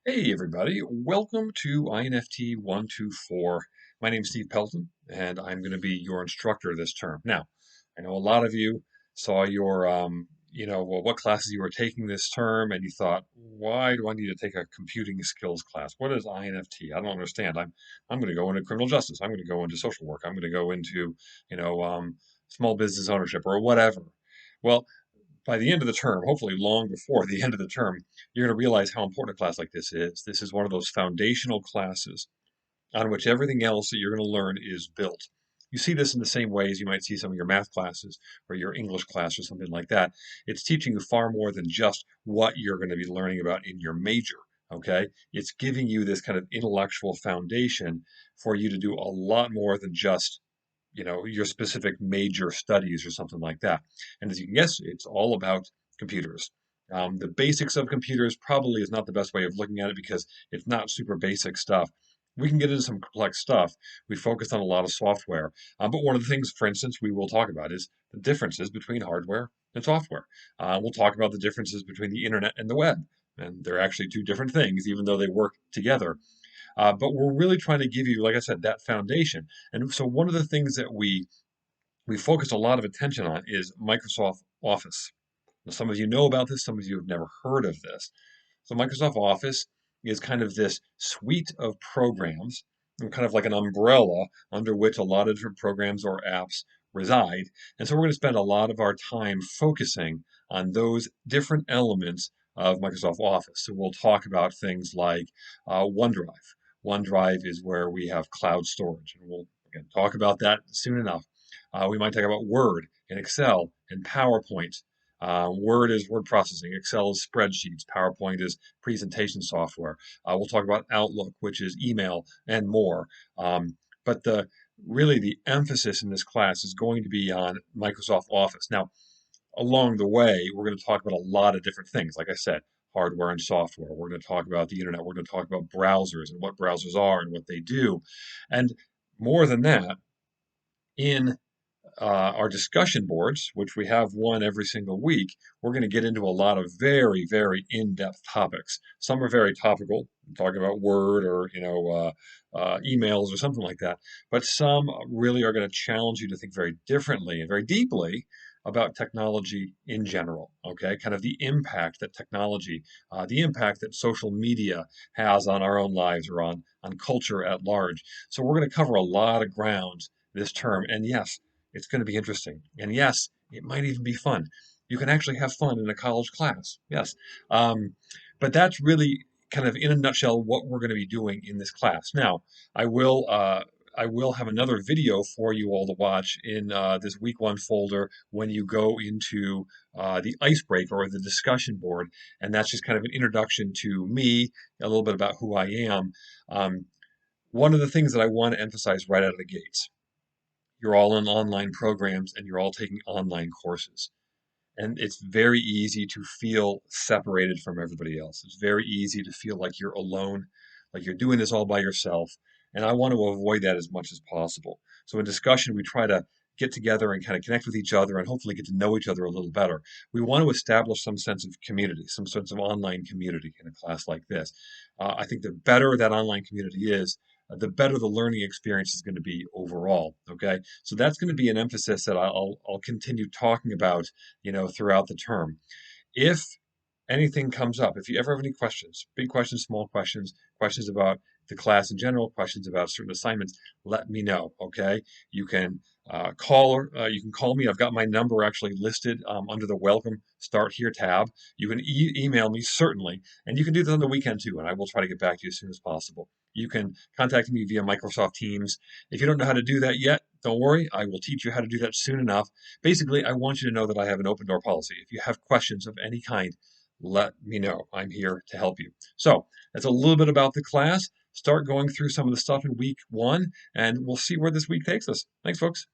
Hey everybody, welcome to INFT 124. My name's Steve Pelton, and I'm going to be your instructor this term. Now, I know a lot of you saw your, what classes you were taking this term, and you thought, why do I need to take a computing skills class? What is INFT? I don't understand. I'm going to go into criminal justice. I'm going to go into social work. I'm going to go into, you know, um, small business ownership or whatever. Well, by the end of the term, hopefully long before the end of the term, you're going to realize how important a class like this is. This is one of those foundational classes on which everything else that you're going to learn is built. You see this in the same way as you might see some of your math classes or your English class or something like that. It's teaching you far more than just what you're going to be learning about in your major. Okay, it's giving you this kind of intellectual foundation for you to do a lot more than just your specific major studies or something like that. And as you can guess, it's all about computers. The basics of computers probably is not the best way of looking at it because it's not super basic stuff. We can get into some complex stuff. We focused on a lot of software. But one of the things, for instance, we will talk about is the differences between hardware and software. We'll talk about the differences between the internet and the web. And they're actually two different things, even though they work together. But we're really trying to give you, like I said, that foundation. And so one of the things that we focus a lot of attention on is Microsoft Office. Now, some of you know about this, some of you have never heard of this. So Microsoft Office is kind of this suite of programs, and kind of like an umbrella under which a lot of different programs or apps reside. And so we're going to spend a lot of our time focusing on those different elements of Microsoft Office. So we'll talk about things like OneDrive. OneDrive is where we have cloud storage, and we'll again talk about that soon enough. We might talk about Word and Excel and PowerPoint. Word is word processing, Excel is spreadsheets, PowerPoint is presentation software. We'll talk about Outlook, which is email, and more. But really the emphasis in this class is going to be on Microsoft Office. Now, along the way, we're going to talk about a lot of different things. Like I said, hardware and software. We're going to talk about the internet. We're going to talk about browsers and what browsers are and what they do. And more than that, in our discussion boards, which we have one every single week, we're going to get into a lot of very, very in-depth topics. Some are very topical, talking about Word or emails or something like that. But some really are going to challenge you to think very differently and very deeply about technology in general. Okay, kind of the impact that technology, the impact that social media has on our own lives or on culture at large. So we're going to cover a lot of ground this term, and yes, it's going to be interesting. And yes, it might even be fun. You can actually have fun in a college class. Yes. Um, but that's really kind of in a nutshell what we're going to be doing in this class. Now, I will I will have another video for you all to watch in this week one folder when you go into the icebreaker or the discussion board, and that's just kind of an introduction to me, a little bit about who I am. Um, One of the things that I want to emphasize right out of the gates, you're all in online programs and you're all taking online courses. And it's very easy to feel separated from everybody else. It's very easy to feel like you're alone, like you're doing this all by yourself. And I want to avoid that as much as possible. So in discussion, we try to get together and kind of connect with each other and hopefully get to know each other a little better. We want to establish some sense of community, some sense of online community in a class like this. I think the better that online community is, the better the learning experience is going to be overall. Okay, so that's going to be an emphasis that I'll continue talking about, throughout the term. If anything comes up, if you ever have any questions, big questions, small questions, questions about the class in general, questions about certain assignments, let me know. Okay, you can you can call me. I've got my number actually listed under the Welcome Start Here tab. You can email me certainly, and you can do that on the weekend too, and I will try to get back to you as soon as possible. You can contact me via Microsoft Teams. If you don't know how to do that yet, don't worry, I will teach you how to do that soon enough. Basically, I want you to know that I have an open door policy. If you have questions of any kind, let me know. I'm here to help you. So that's a little bit about the class. Start going through some of the stuff in week one, and we'll see where this week takes us. Thanks, folks.